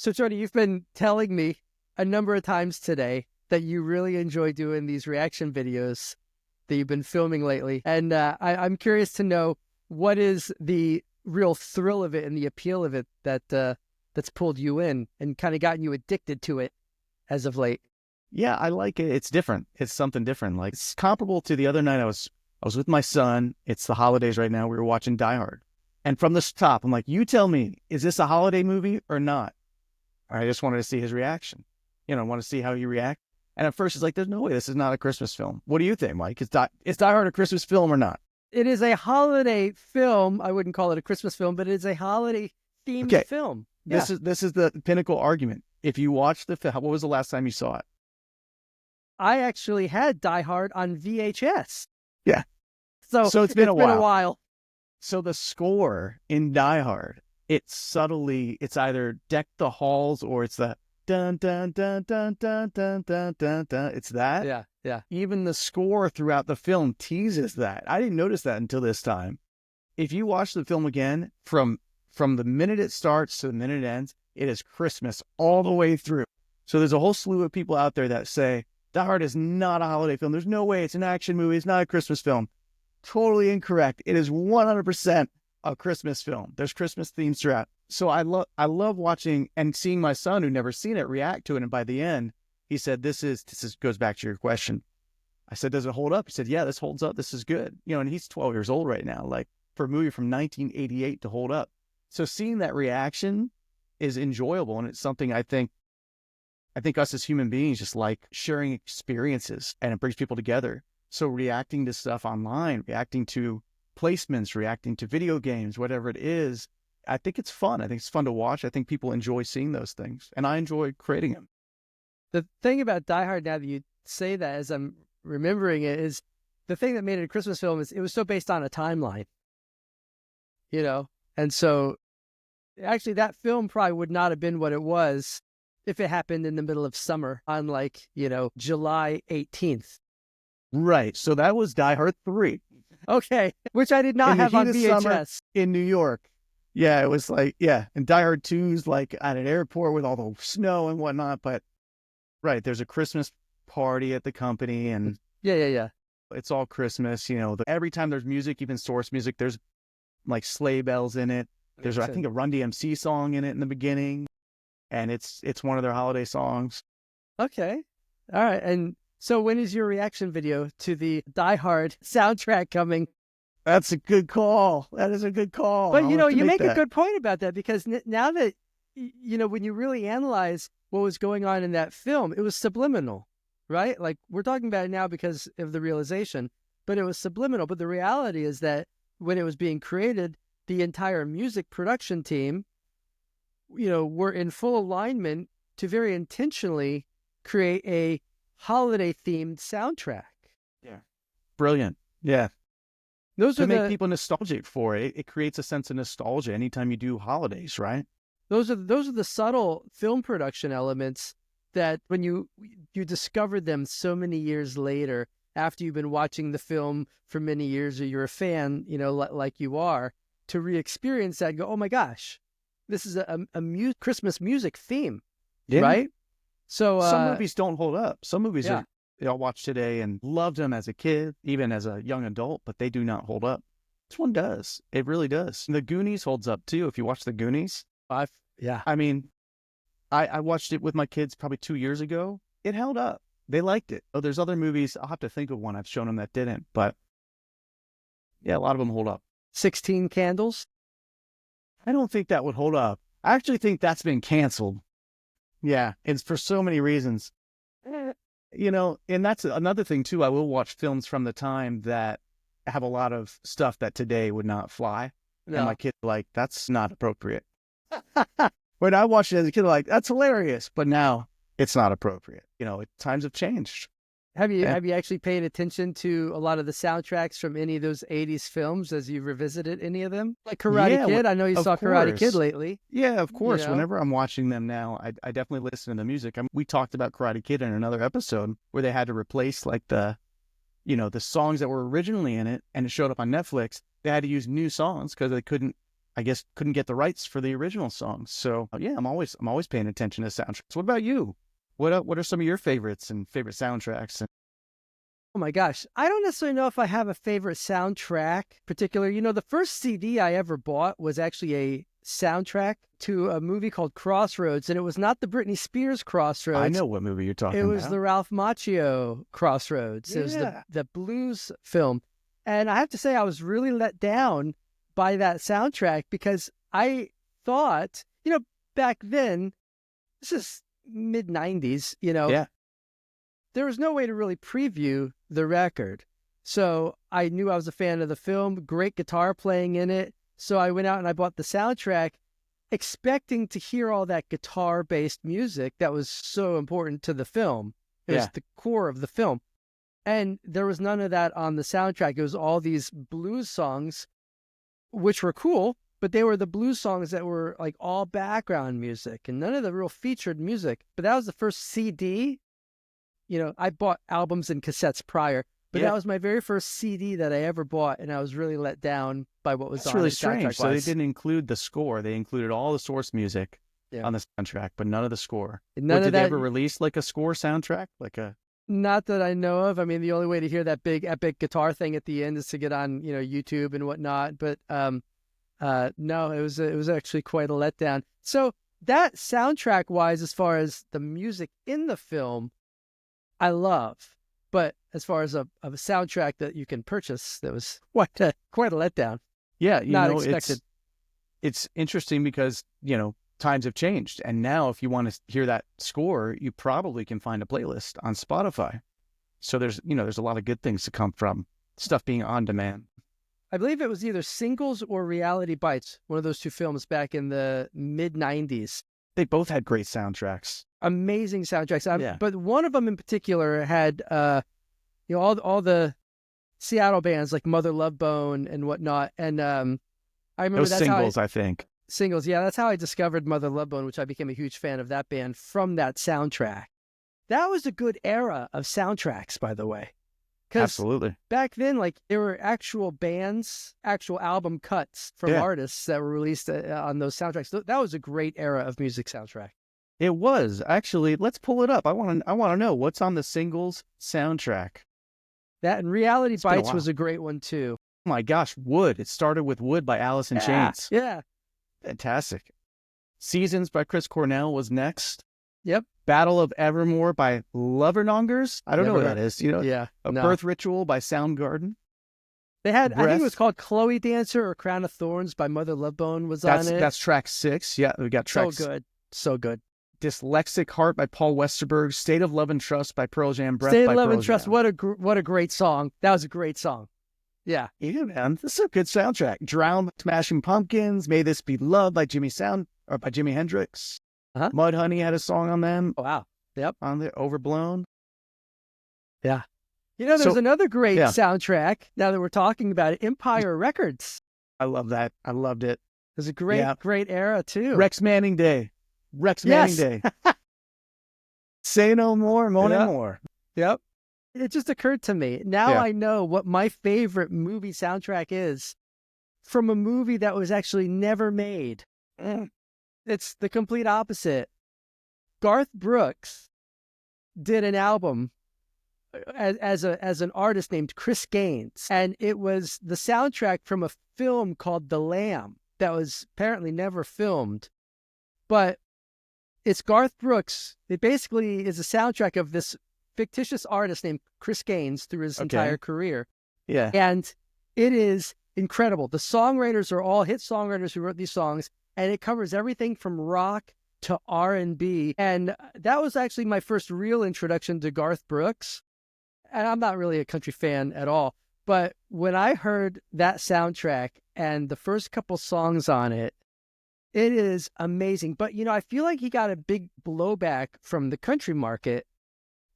So, Tony, you've been telling me a number of times today that you really enjoy doing these reaction videos that you've been filming lately. And I'm curious to know, what is the real thrill of it and the appeal of it that's pulled you in and kind of gotten you addicted to it as of late? Yeah, I like it. It's different. It's something different. Like, it's comparable to the other night I was with my son. It's the holidays right now. We were watching Die Hard. And from the top, I'm like, you tell me, is this a holiday movie or not? I just wanted to see his reaction. I want to see how he react. And at first, he's like, there's no way this is not a Christmas film. What do you think, Mike? Is Die Hard a Christmas film or not? It is a holiday film. I wouldn't call it a Christmas film, but it is a holiday themed film. Yeah. This is the pinnacle argument. If you watch the film, what was the last time you saw it? I actually had Die Hard on VHS. Yeah. So it's been a while. So the score in Die Hard, it's either Deck the Halls or it's the dun dun dun dun dun dun dun dun dun. It's that. Yeah, yeah. Even the score throughout the film teases that. I didn't notice that until this time. If you watch the film again, from the minute it starts to the minute it ends, it is Christmas all the way through. So there's a whole slew of people out there that say Die Hard is not a holiday film. There's no way. It's an action movie. It's not a Christmas film. Totally incorrect. It is 100% a Christmas film. There's Christmas themes throughout. So I love watching and seeing my son, who never seen it, react to it. And by the end, he said, this goes back to your question. I said, does it hold up? He said, yeah, this holds up. This is good. And he's 12 years old right now. Like, for a movie from 1988 to hold up. So seeing that reaction is enjoyable. And it's something I think us as human beings just like sharing experiences, and it brings people together. So reacting to stuff online, reacting to placements, reacting to video games, whatever it is, I think it's fun. I think it's fun to watch. I think people enjoy seeing those things, and I enjoy creating them. The thing about Die Hard, now that you say that, as I'm remembering it, is the thing that made it a Christmas film is it was so based on a timeline, and so actually that film probably would not have been what it was if it happened in the middle of summer on July 18th. Right. So that was Die Hard 3. Okay. Which I did not have on VHS. In New York. Yeah, it was and Die Hard 2's like at an airport with all the snow and whatnot. But right, there's a Christmas party at the company, and yeah. It's all Christmas. Every time there's music, even source music, there's like sleigh bells in it. There's I think a Run DMC song in it in the beginning, and it's one of their holiday songs. Okay. All right. And so when is your reaction video to the Die Hard soundtrack coming? That's a good call. That is a good call. But, you make a good point about that, because now that, when you really analyze what was going on in that film, it was subliminal, right? Like, we're talking about it now because of the realization, but it was subliminal. But the reality is that when it was being created, the entire music production team, were in full alignment to very intentionally create a holiday-themed soundtrack. Yeah. Brilliant. Yeah. Those to make people nostalgic for it. It creates a sense of nostalgia anytime you do holidays, right? Those are the subtle film production elements that when you discover them so many years later, after you've been watching the film for many years, or you're a fan, like you are, to re-experience that and go, oh my gosh, this is a Christmas music theme, right? So some movies don't hold up. Some movies I'll watch today and loved them as a kid, even as a young adult, but they do not hold up. This one does. It really does. The Goonies holds up too. If you watch The Goonies, I watched it with my kids probably 2 years ago. It held up. They liked it. Oh, there's other movies. I'll have to think of one I've shown them that didn't, but yeah, a lot of them hold up. 16 Candles? I don't think that would hold up. I actually think that's been canceled. Yeah, it's for so many reasons. And that's another thing too. I will watch films from the time that have a lot of stuff that today would not fly. No. And my kids are like, that's not appropriate. When I watched it as a kid, like, that's hilarious. But now it's not appropriate. Times have changed. Have you actually paid attention to a lot of the soundtracks from any of those 80s films as you revisited any of them? Like Karate Kid? I know you saw Karate Kid lately. Yeah, of course. Whenever I'm watching them now, I definitely listen to the music. We talked about Karate Kid in another episode where they had to replace like the songs that were originally in it, and it showed up on Netflix. They had to use new songs because they couldn't, I guess couldn't get the rights for the original songs. So yeah, I'm always paying attention to soundtracks. What about you? What are some of your favorites and favorite soundtracks? Oh my gosh. I don't necessarily know if I have a favorite soundtrack particular. You know, the first CD I ever bought was actually a soundtrack to a movie called Crossroads, and it was not the Britney Spears Crossroads. I know what movie you're talking It about. was the Ralph Macchio Crossroads. It was the blues film. And I have to say, I was really let down by that soundtrack because I thought, you know, back then, this is mid 90s, you know, Yeah. there was no way to really preview the record. So I knew I was a fan of the film, great guitar playing in it. So I went out and I bought the soundtrack expecting to hear all that guitar-based music that was so important to the film. It was the core of the film. And there was none of that on the soundtrack. It was all these blues songs, which were cool, but they were the blues songs that were like all background music and none of the real featured music. But that was the first CD. You know, I bought albums and cassettes prior, but that was my very first CD that I ever bought, and I was really let down by what was on it. That's really strange. So they didn't include the score. They included all the source music on the soundtrack, but none of the score. Did they ever release like a score soundtrack? Not that I know of. I mean, the only way to hear that big epic guitar thing at the end is to get on, you know, YouTube and whatnot. But no, it was actually quite a letdown. So that soundtrack wise, as far as the music in the film, I love. But as far as a soundtrack that you can purchase, that was quite a letdown. Yeah, not expected. It's interesting because, you know, times have changed. And now if you want to hear that score, you probably can find a playlist on Spotify. So there's a lot of good things to come from stuff being on demand. I believe it was either Singles or Reality Bites, one of those two films back in the mid 90s. They both had great soundtracks. Amazing soundtracks. But one of them in particular had, you know, all the Seattle bands like Mother Love Bone and whatnot. And I remember those Singles, I think. Singles, yeah, that's how I discovered Mother Love Bone, which I became a huge fan of that band from that soundtrack. That was a good era of soundtracks, by the way. Absolutely. Back then, like, there were actual bands, actual album cuts from artists that were released on those soundtracks. That was a great era of music soundtrack. It was. Actually, let's pull it up. I want to know what's on the Singles soundtrack. That and Reality Bites was a great one, too. Oh my gosh, Wood. It started with Wood by Alice in Chains. Yeah. Fantastic. Seasons by Chris Cornell was next. Yep. Battle of Evermore by Lovernongers. I don't know what that is. You know, Birth Ritual by Soundgarden. They had, I think it was called Chloe Dancer or Crown of Thorns by Mother Love Bone was on it. That's track 6. Yeah, we got track. So good. Dyslexic Heart by Paul Westerberg. State of Love and Trust by Pearl Jam. Breath State by of Love Pearl and Trust. Jam. What a great song. That was a great song. Yeah. Yeah, man. This is a good soundtrack. Drown by Smashing Pumpkins. May This Be Love by Jimi Hendrix. Mudhoney had a song on them. Oh, wow. Yep. On the Overblown. Yeah. You know, there's another great soundtrack, now that we're talking about it, Empire Records. I love that. I loved it. It was a great era, too. Rex Manning Day. Manning Day. Say No More, More. Yep. It just occurred to me. Now I know what my favorite movie soundtrack is from a movie that was actually never made. It's the complete opposite. Garth Brooks did an album as an artist named Chris Gaines, and it was the soundtrack from a film called The Lamb that was apparently never filmed, but it's Garth Brooks. It basically is a soundtrack of this fictitious artist named Chris Gaines through his entire career. Yeah. And it is incredible. The songwriters are all hit songwriters who wrote these songs, and it covers everything from rock to R&B. And that was actually my first real introduction to Garth Brooks. And I'm not really a country fan at all. But when I heard that soundtrack and the first couple songs on it, it is amazing. But, you know, I feel like he got a big blowback from the country market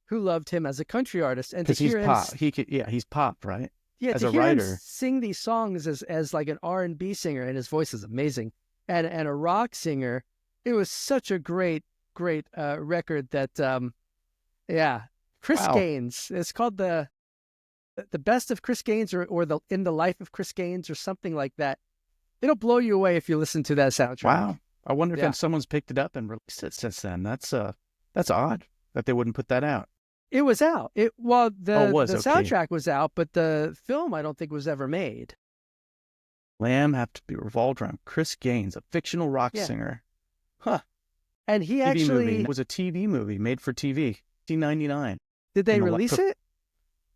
who loved him as a country artist. And because he's pop. He's pop, right? Yeah, as to a hear writer. him sing these songs as like an R&B singer, and his voice is amazing, and a rock singer, it was such a great record that, Chris Gaines. It's called the Best of Chris Gaines or the In the Life of Chris Gaines or something like that. It'll blow you away if you listen to that soundtrack. Wow. I wonder Yeah. if someone's picked it up and released it since then. That's odd that they wouldn't put that out. It was out. The Okay. soundtrack was out, but the film I don't think was ever made. Lamb have to be revolved around Chris Gaines, a fictional rock singer. Huh. And he TV movie. actually It was a TV movie made for TV. 1999. did they release it?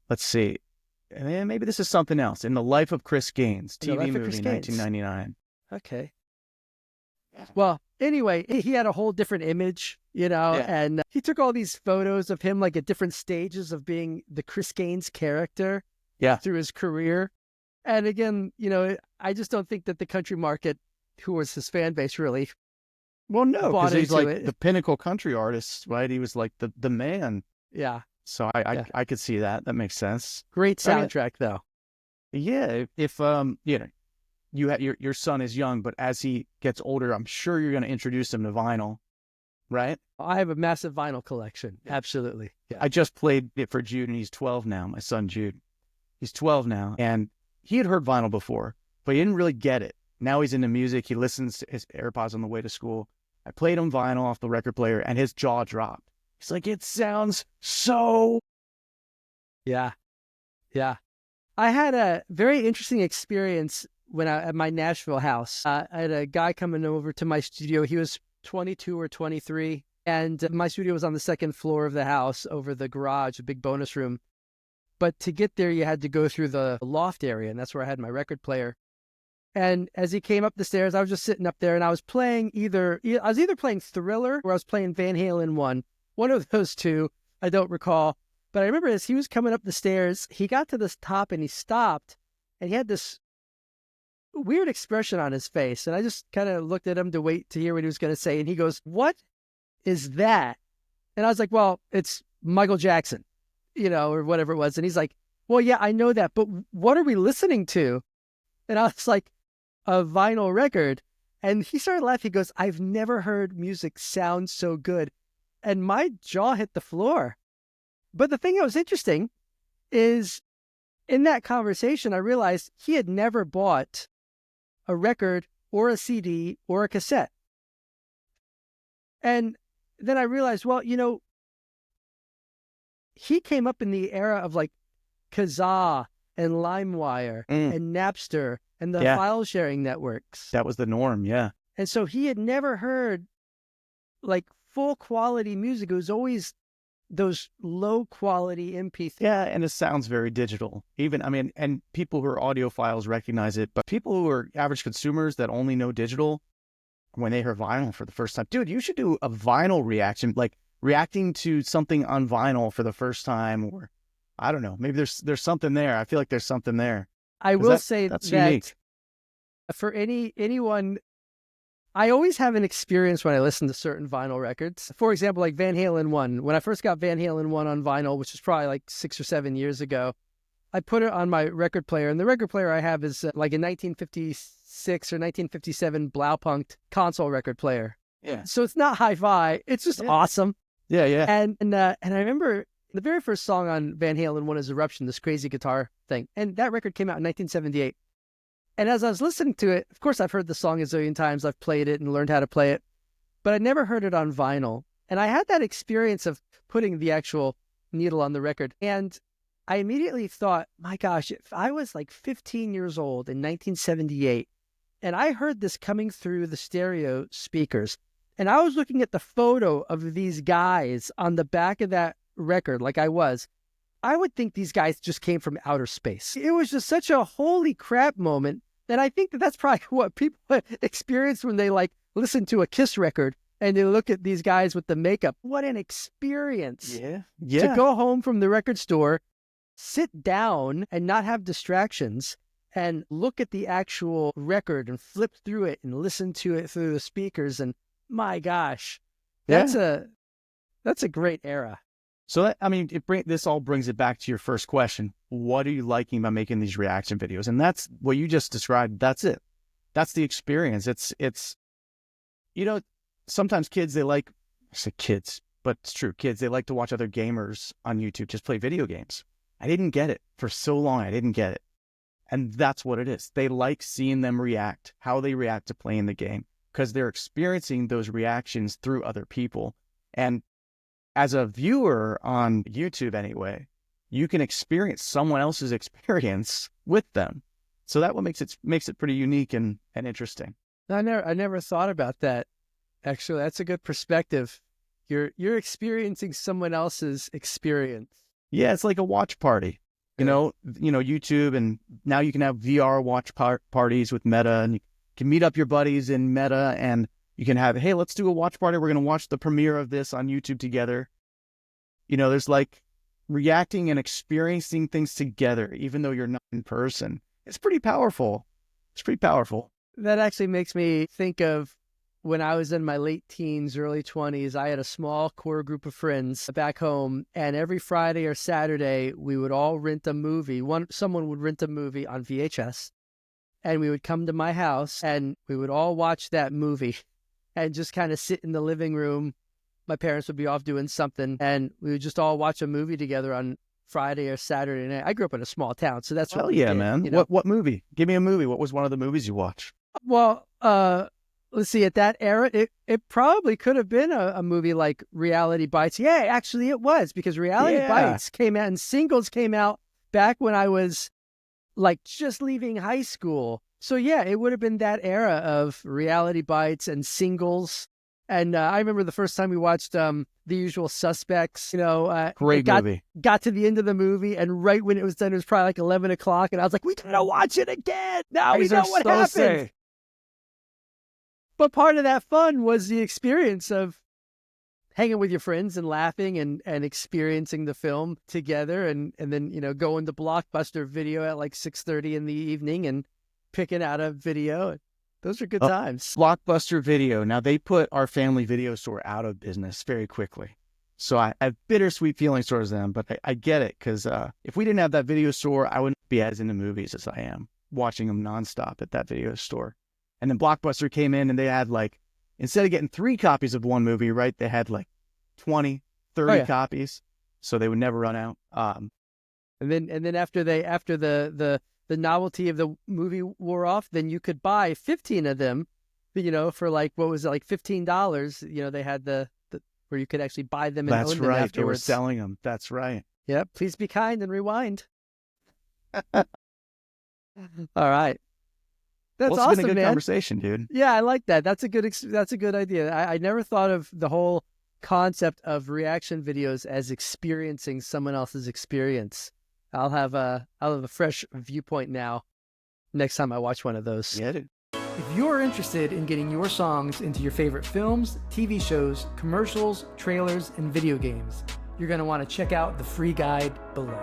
Let's see. Maybe this is something else. In the Life of Chris Gaines, In the TV Life of movie, Chris Gaines. 1999. Okay. Well, anyway, he had a whole different image, and he took all these photos of him like at different stages of being the Chris Gaines character through his career. And again, I just don't think that the country market, who was his fan base, really. Well, no, because he's like it. the pinnacle country artist, right? He was like the man. Yeah. So I could see that. That makes sense. Great soundtrack, though. Yeah. If your son is young, but as he gets older, I'm sure you're going to introduce him to vinyl, right? I have a massive vinyl collection. Absolutely. Yeah. I just played it for Jude, and he's 12 now. My son Jude, he's 12 now, and he had heard vinyl before, but he didn't really get it. Now he's into music. He listens to his AirPods on the way to school. I played him vinyl off the record player, and his jaw dropped. He's like, it sounds so. Yeah. Yeah. I had a very interesting experience at my Nashville house. I had a guy coming over to my studio. He was 22 or 23, and my studio was on the second floor of the house over the garage, a big bonus room. But to get there, you had to go through the loft area, and that's where I had my record player. And as he came up the stairs, I was just sitting up there, and I was playing either playing Thriller or I was playing Van Halen 1. One of those two, I don't recall. But I remember as he was coming up the stairs, he got to this top and he stopped, and he had this weird expression on his face. And I just kind of looked at him to wait to hear what he was going to say. And he goes, "What is that?" And I was like, "Well, it's Michael Jackson, or whatever it was." And he's like, "Well, yeah, I know that, but what are we listening to?" And I was like, "A vinyl record." And he started laughing. He goes, "I've never heard music sound so good." And my jaw hit the floor. But the thing that was interesting is in that conversation, I realized he had never bought a record or a CD or a cassette. And then I realized, well, he came up in the era of like Kazaa and LimeWire and Napster and the file sharing networks. That was the norm, yeah. And so he had never heard like full quality music. It was always those low quality MP3. Yeah, and it sounds very digital. And people who are audiophiles recognize it, but people who are average consumers that only know digital, when they hear vinyl for the first time, dude, you should do a vinyl reaction, like reacting to something on vinyl for the first time, or I don't know, maybe there's something there. I feel like there's something there. I will say that's that unique. For anyone, I always have an experience when I listen to certain vinyl records. For example, like Van Halen 1. When I first got Van Halen 1 on vinyl, which was probably like 6 or 7 years ago, I put it on my record player. And the record player I have is like a 1956 or 1957 Blaupunkt console record player. Yeah. So it's not hi-fi. It's just awesome. Yeah, yeah. And I remember the very first song on Van Halen 1 is Eruption, this crazy guitar thing. And that record came out in 1978. And as I was listening to it, of course, I've heard the song a zillion times. I've played it and learned how to play it, but I never heard it on vinyl. And I had that experience of putting the actual needle on the record. And I immediately thought, my gosh, if I was like 15 years old in 1978, and I heard this coming through the stereo speakers, and I was looking at the photo of these guys on the back of that record like I would think these guys just came from outer space. It was just such a holy crap moment. And I think that's probably what people experience when they like listen to a Kiss record and they look at these guys with the makeup. What an experience. Yeah. To go home from the record store, sit down and not have distractions and look at the actual record and flip through it and listen to it through the speakers. And my gosh, that's a great era. So this all brings it back to your first question. What are you liking about making these reaction videos? And that's what you just described. That's it. That's the experience. It's sometimes kids, I say kids, but it's true. Kids, they like to watch other gamers on YouTube just play video games. I didn't get it for so long. I didn't get it. And that's what it is. They like seeing them react, how they react to playing the game, because they're experiencing those reactions through other people. And as a viewer on YouTube anyway, you can experience someone else's experience with them. So that what makes it pretty unique and interesting. I never thought about that. Actually, that's a good perspective. You're experiencing someone else's experience. Yeah, it's like a watch party. You know, YouTube, and now you can have VR watch parties with Meta, and you can meet up your buddies in Meta, and you can have, hey, let's do a watch party. We're going to watch the premiere of this on YouTube together. You know, there's like reacting and experiencing things together, even though you're not in person. It's pretty powerful. It's pretty powerful. That actually makes me think of when I was in my late teens, early 20s. I had a small core group of friends back home, and every Friday or Saturday, we would all rent a movie. Someone would rent a movie on VHS, and we would come to my house, and we would all watch that movie and just kind of sit in the living room. My parents would be off doing something, and we would just all watch a movie together on Friday or Saturday night. I grew up in a small town, so that's what we did, man. You know? What movie? Give me a movie. What was one of the movies you watched? Well, let's see, at that era, it probably could have been a movie like Reality Bites. Yeah, actually it was, because Reality Bites came out and Singles came out back when I was like just leaving high school. So yeah, it would have been that era of Reality Bites and Singles. And I remember the first time we watched The Usual Suspects, Great movie. Got to the end of the movie, and right when it was done, it was probably like 11 o'clock, and I was like, we gotta watch it again. Now we know what happened. Safe. But part of that fun was the experience of hanging with your friends and laughing and experiencing the film together, and then, going to Blockbuster Video at like 6:30 in the evening and picking out a video. Those are good times. Blockbuster Video. Now, they put our family video store out of business very quickly. So I have bittersweet feelings towards them, but I get it, because if we didn't have that video store, I wouldn't be as into movies as I am, watching them nonstop at that video store. And then Blockbuster came in, and they had like, instead of getting 3 copies of one movie, right, they had like 20, 30 copies. So they would never run out. And then after the novelty of the movie wore off, then you could buy 15 of them, for like, what was it, like $15. They had the where you could actually buy them and own them afterwards. They were selling them. That's right. Yep. Please be kind and rewind. All right. That's awesome, awesome, been a good man. Conversation, dude. Yeah, I like that. That's a good idea. I never thought of the whole concept of reaction videos as experiencing someone else's experience. I'll have a fresh viewpoint now next time I watch one of those. Yeah, dude. If you're interested in getting your songs into your favorite films, TV shows, commercials, trailers, and video games, you're going to want to check out the free guide below.